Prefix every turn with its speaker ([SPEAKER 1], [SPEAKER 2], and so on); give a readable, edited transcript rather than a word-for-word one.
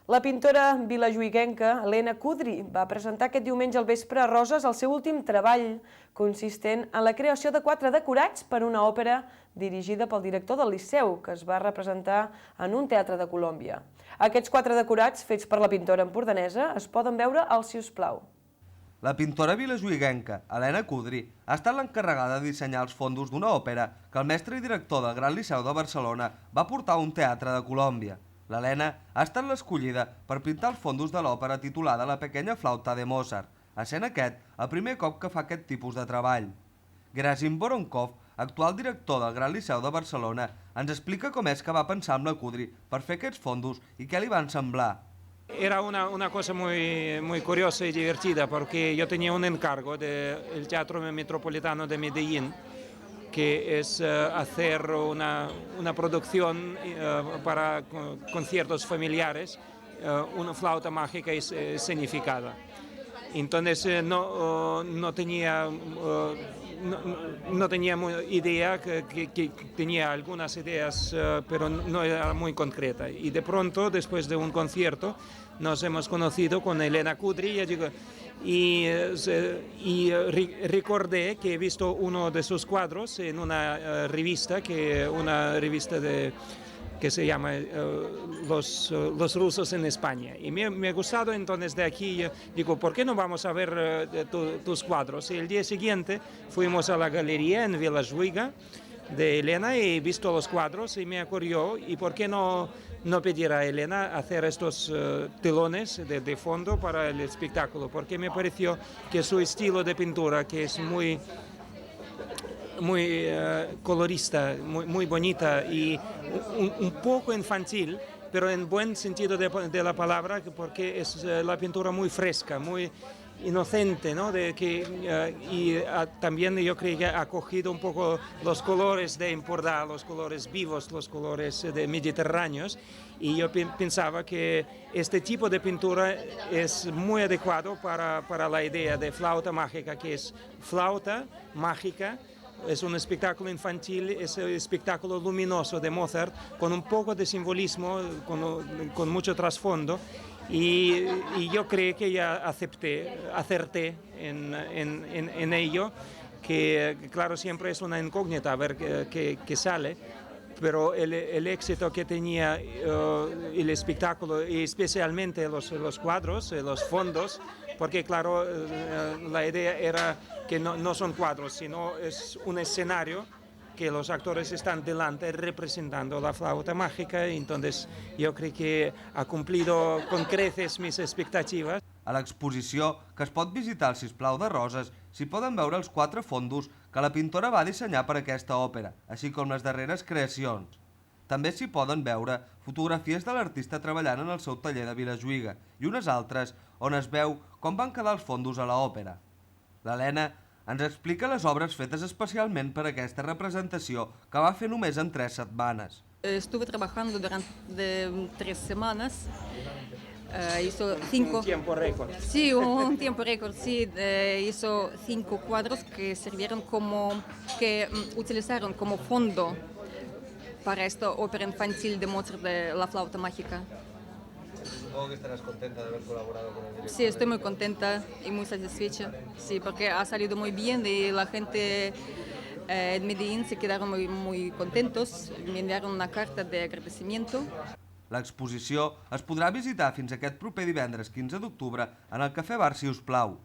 [SPEAKER 1] La pintora vilajuïguenca Elena Kudri va presentar aquest diumenge al vespre a Roses el seu últim treball, consistent en la creació de 4 decorats per una òpera dirigida pel director del Liceu, que es va representar en un teatre de Colòmbia. Aquests 4 decorats, fets per la pintora empordanesa, es poden veure al Si us plau.
[SPEAKER 2] La pintora vilajuïguenca Elena Kudri ha estat l'encarregada de dissenyar els fondos d'una òpera que el mestre i director del Gran Liceu de Barcelona va portar a un teatre de Colòmbia. L'Helena ha estat l'escollida per pintar els fondos de l'òpera titulada La pequeña flauta de Mozart, essent aquest el primer cop que fa aquest tipus de treball. Gerasim Voronkov, actual director del Gran Liceu de Barcelona, ens explica com és que va pensar amb la Kudri per fer aquests fondos i què li van semblar.
[SPEAKER 3] Era una cosa muy curiosa y divertida porque yo tenía un encargo del Teatro Metropolitano de Medellín, que es hacer una producción para conciertos familiares, una flauta mágica escenificada. Entonces no tenía idea, que tenía algunas ideas, pero no era muy concreta. Y de pronto, después de un concierto, nos hemos conocido con Elena Kudri y recordé que he visto uno de sus cuadros en una revista, que se llama Los rusos en España. Y me ha gustado, entonces de aquí digo, ¿por qué no vamos a ver tus cuadros? Y el día siguiente fuimos a la galería en Vilajuïga de Elena y he visto los cuadros y me ocurrió, ¿y por qué no pedir a Elena hacer estos telones de fondo para el espectáculo? Porque me pareció que su estilo de pintura, que es muy colorista, muy bonita y un poco infantil, pero en buen sentido de la palabra, porque es la pintura muy fresca, muy inocente, ¿no? También yo creo que ha cogido un poco los colores de Empordà, los colores vivos, los colores mediterráneos, y yo pensaba que este tipo de pintura es muy adecuado para la idea de flauta mágica, que es flauta mágica. Es un espectáculo infantil, es un espectáculo luminoso de Mozart, con un poco de simbolismo, con mucho trasfondo, y yo creo que ya acerté en ello, que claro, siempre es una incógnita a ver qué sale, pero el éxito que tenía el espectáculo, y especialmente los cuadros, los fondos, porque claro, la idea era que no son cuadros, sino es un escenario que los actores están delante representando la flauta mágica, y entonces yo creo que ha cumplido con creces mis expectativas.
[SPEAKER 2] A l'exposició, que es pot visitar al Si us plau de Roses, s'hi poden veure els 4 fondos que la pintora va dissenyar per aquesta òpera, així com les darreres creacions. També s'hi poden veure fotografies de l'artista treballant en el seu taller de Vilajuïga i unes altres on es veu com van quedar els fondos a l'òpera. L'Helena ens explica les obres fetes especialment per aquesta representació que va fer només en 3 setmanes.
[SPEAKER 4] Estuve trabajando durante 3 semanas. Hizo 5...
[SPEAKER 3] Un tiempo récord.
[SPEAKER 4] Sí, un tiempo récord, sí. Hizo 5 cuadros que sirvieron que utilizaron como fondo para esta ópera infantil de Mozart, de La flauta mágica.
[SPEAKER 2] Supongo que estarás contenta de haber colaborado con el director.
[SPEAKER 4] Sí, estoy muy contenta y muy satisfecha, sí, porque ha salido muy bien y la gente en Medellín se quedaron muy contentos, me enviaron una carta de agradecimiento.
[SPEAKER 2] L'exposició es podrà visitar fins aquest proper divendres 15 d'octubre en el Cafè Bar Si us plau.